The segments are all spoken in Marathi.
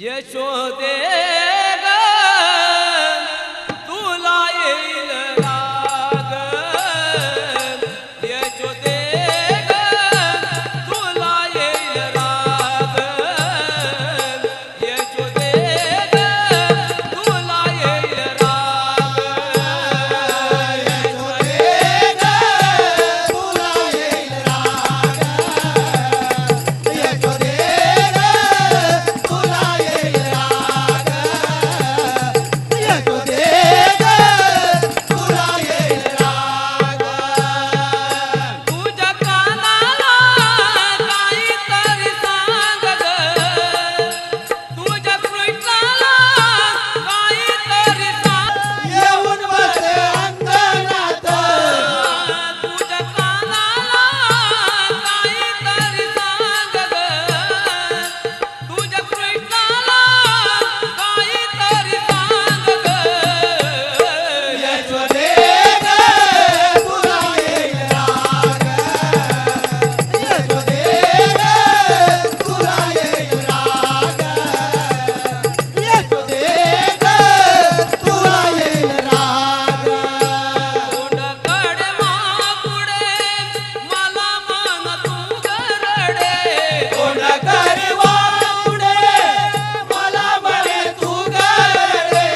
यशोदे ग तुला येईल राग यशोदे ग तुला येईल राग यशोदे ग तुला येईल राग तुझ्या कानाला काहीतरी सांग ग तुझ्या कृष्णाला काहीतरी सांग येऊन बसे अंगणात तुझ्या कानाला काहीतरी सांग ग तुझ्या कृष्णाला काहीतरी सांग ग यशोदे ग तुला येईल राग यशोदे ग तुला येईल राग यशोदे ग तुला येईल राग कोणाकडे मापुडे मला मन तू गरडे कोण करवा पुढे मला म्हणे तू गरडे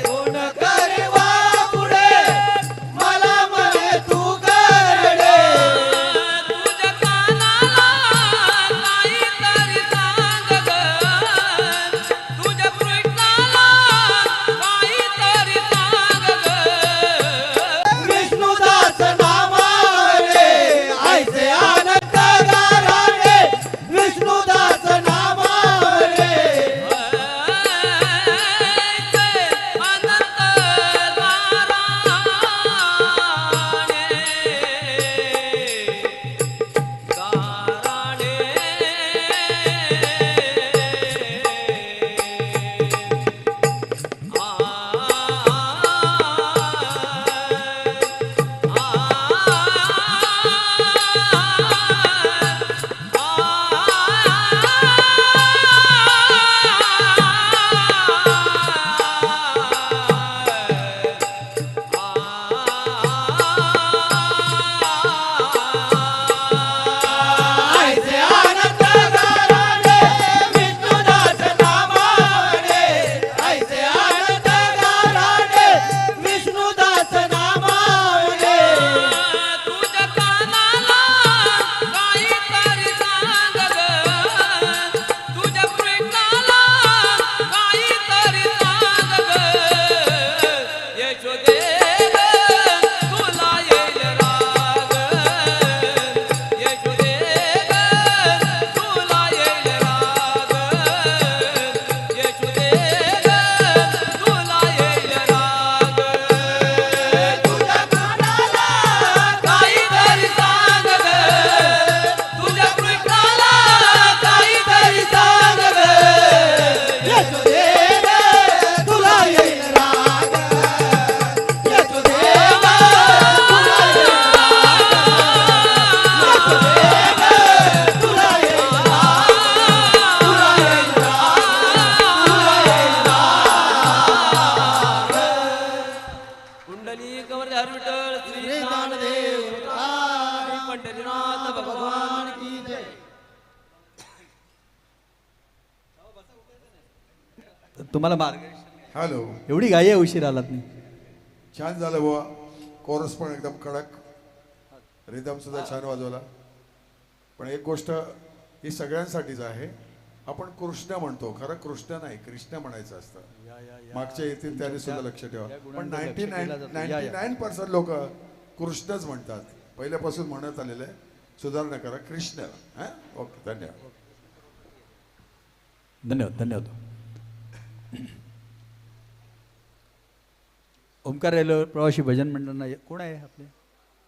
कोण करवा पुढे मला म्हणे तू गरडे तुझ्या कानाला काहीतरी सांग ग तुझ्या कृष्णाला काहीतरी सांग ग विष्णुदास नामावरे ऐसे आनंद गाराणे विष्णुदास नामावरे ऐसे आनंद गाराणे विष्णुदास नामावरे ऐसे आनंद गाराणे विष्णुदास नामावरे तुझ्या कानाला काहीतरी सांग ग तुझ्या कृष्णाला काहीतरी सांग ग यशोदे ग तुला येईल राग यशोदे ग तुला येईल राग यशोदे ग तुला येईल राग तुझ्या कानाला काहीतरी सांग ग तुझ्या कृष्णाला काहीतरी सांग ग यशोदे ग तुला येईल राग यशोदे ग तुला येईल राग तुला येईल कुंडली कमर विठ्ठल श्री ज्ञानदेव श्री पंढरीनाथ भगवान की जय तुम्हाला मार्ग हॅलो एवढी घाई आहे, उशीर आलात नाही. छान झालं बुवा कोरस पण एकदम कडक रिदम सुद्धा छान वाजवला पण एक गोष्ट ही सगळ्यांसाठीच आहे आपण कृष्ण म्हणतो खरं कृष्ण नाही कृष्ण म्हणायचं असतं मागच्या येतील त्याने सुद्धा लक्ष ठेवा पण गुणांकडे लक्ष केलं जातं. या, या. 99% लोक कृष्णच म्हणतात पहिल्यापासून म्हणत आलेलं आहे सुधारणा करा कृष्ण हा ओके धन्यवाद धन्यवाद धन्यवाद. ओंकार रेल्वे प्रवासी भजन मंडळांना कोण आहे आपले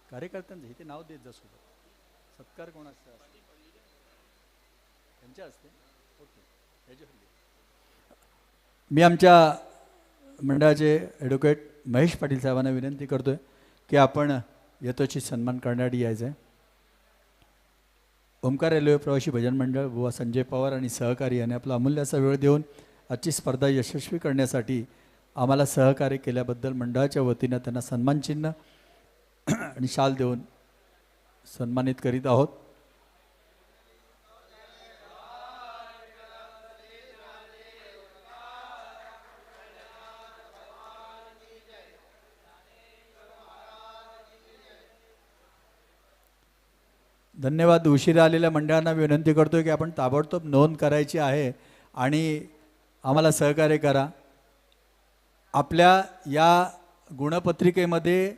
कार्यकर्त्यांचं इथे नाव देत जा सोबत सत्कार कोणाचा असते त्यांच्या असते ओके त्याच्यासाठी. मी आमच्या मंडळाचे ॲडव्होकेट महेश पाटील साहेबांना विनंती करतोय की आपण यथोचित सन्मान करण्यासाठी यायचं आहे. ओंकार रेल्वे प्रवासी भजन मंडळ बुवा संजय पवार आणि सहकारी यांनी आपला अमूल्य असा वेळ देऊन आजची स्पर्धा यशस्वी करण्यासाठी आम्हाला सहकार्य केल्याबद्दल मंडळाच्या वतीनं त्यांना सन्मानचिन्ह आणि शाल देऊन सन्मानित करीत आहोत. धन्यवाद. उशिरा आलेल्या मंडळांना विनंती करतोय की आपण ताबडतोब नोंद करायची आहे आणि आम्हाला सहकार्य करा. आपल्या या गुणपत्रिकेमध्ये